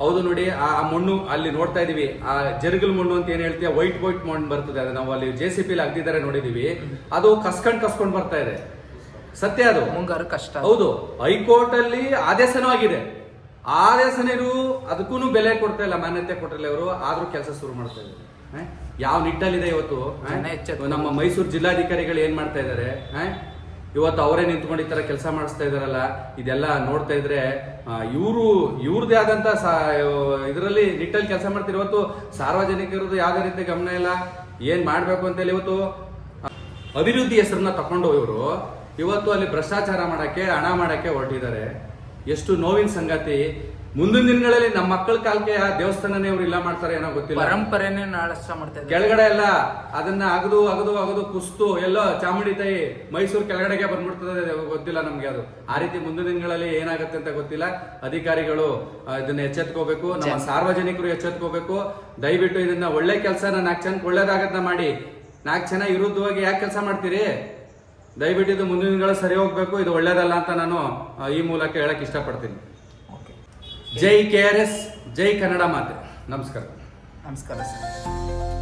ಹೌದು ನೋಡಿ, ಆ ಮಣ್ಣು ಅಲ್ಲಿ ನೋಡ್ತಾ ಇದೀವಿ. ಆ ಜರುಗಲ್ ಮಣ್ಣು ಅಂತ ಏನ್ ಹೇಳ್ತೀವಿ, ವೈಟ್ ಮಣ್ಣು ಬರ್ತದೆ. ಅದು ನಾವು ಅಲ್ಲಿ JCB ಅಗ್ದಿದ್ದಾರೆ ನೋಡಿದೀವಿ. ಅದು ಕಸ್ಕೊಂಡ್ ಬರ್ತಾ ಇದೆ. ಸತ್ಯ ಅದು, ಮುಂಗಾರು ಕಷ್ಟ. ಹೌದು, ಹೈಕೋರ್ಟ್ ಅಲ್ಲಿ ಆದೇಶನೂ ಆಗಿದೆ. ಆದೇಶನೂ ಅದಕ್ಕೂ ಬೆಲೆ ಕೊಡ್ತಾ ಇಲ್ಲ, ಮಾನ್ಯತೆ ಕೊಟ್ಟಿಲ್ಲ ಇವರು. ಆದ್ರೂ ಕೆಲಸ ಶುರು ಮಾಡ್ತಾ ಇದ್ದಾರೆ. ಯಾವ ನಿಟ್ಟಲ್ಲಿದೆ ಇವತ್ತು ನಮ್ಮ ಮೈಸೂರು ಜಿಲ್ಲಾಧಿಕಾರಿಗಳು ಏನ್ ಮಾಡ್ತಾ ಇದ್ದಾರೆ? ಇವತ್ತು ಅವರೇ ನಿಂತ್ಕೊಂಡು ಈ ತರ ಕೆಲಸ ಮಾಡಿಸ್ತಾ ಇದಾರಲ್ಲ. ಇದೆಲ್ಲ ನೋಡ್ತಾ ಇದ್ರೆ ಇವ್ರದೇ ಆದಂತ ಇದರಲ್ಲಿ ನಿಟ್ಟಲ್ಲಿ ಕೆಲಸ ಮಾಡ್ತಾರೆ. ಇವತ್ತು ಸಾರ್ವಜನಿಕರದ್ದು ಯಾವ್ದೇ ರೀತಿ ಗಮನ ಇಲ್ಲ, ಏನ್ ಮಾಡ್ಬೇಕು ಅಂತೇಳಿ ಇವತ್ತು ಅಭಿವೃದ್ಧಿ ಹೆಸರನ್ನ ತಕೊಂಡು ಇವರು ಇವತ್ತು ಅಲ್ಲಿ ಭ್ರಷ್ಟಾಚಾರ ಮಾಡಕ್ಕೆ, ಹಣ ಮಾಡಕ್ಕೆ ಹೊರಟಿದ್ದಾರೆ. ಎಷ್ಟು ನೋವಿನ ಸಂಗತಿ. ಮುಂದಿನ ದಿನಗಳಲ್ಲಿ ನಮ್ಮ ಮಕ್ಕಳ ಕಾಲಕ್ಕೆ ಆ ದೇವಸ್ಥಾನನೇ ಇವ್ರು ಇಲ್ಲ ಮಾಡ್ತಾರೆ ಏನೋ ಗೊತ್ತಿಲ್ಲ. ಪರಂಪರೆನೇ ನಾಳಷ್ಟ ಮಾಡ್ತಾರೆ. ಕೆಳಗಡೆ ಎಲ್ಲ ಅದನ್ನ ಅಗದು ಕುಸ್ತು ಎಲ್ಲೋ ಚಾಮುಂಡಿ ತಾಯಿ ಮೈಸೂರು ಕೆಳಗಡೆಗೆ ಬಂದ್ಬಿಡ್ತದೆ, ಗೊತ್ತಿಲ್ಲ ನಮ್ಗೆ. ಅದು ಆ ರೀತಿ ಮುಂದಿನ ದಿನಗಳಲ್ಲಿ ಏನಾಗುತ್ತೆ ಅಂತ ಗೊತ್ತಿಲ್ಲ. ಅಧಿಕಾರಿಗಳು ಇದನ್ನ ಎಚ್ಚೆತ್ಕೋಬೇಕು, ನಮ್ಮ ಸಾರ್ವಜನಿಕರು ಎಚ್ಚೆತ್ಕೋಬೇಕು. ದಯವಿಟ್ಟು ಇದನ್ನ ಒಳ್ಳೆ ಕೆಲಸ 4 ಜನಕ್ಕೆ ಒಳ್ಳೇದಾಗದ್ನ ಮಾಡಿ. 4 ಜನ ವಿರುದ್ಧವಾಗಿ ಯಾಕೆ ಕೆಲಸ ಮಾಡ್ತೀರಿ? ದಯವಿಟ್ಟು ಇದು ಮುಂದಿನ ದಿನಗಳು ಸರಿ ಹೋಗ್ಬೇಕು. ಇದು ಒಳ್ಳೇದಲ್ಲ ಅಂತ ನಾನು ಈ ಮೂಲಕ ಹೇಳಕ್ ಇಷ್ಟಪಡ್ತೀನಿ. ಜೈ KRS, ಜೈ ಕನ್ನಡ ಮಾತೆ. ನಮಸ್ಕಾರ. ನಮಸ್ಕಾರ ಸರ್.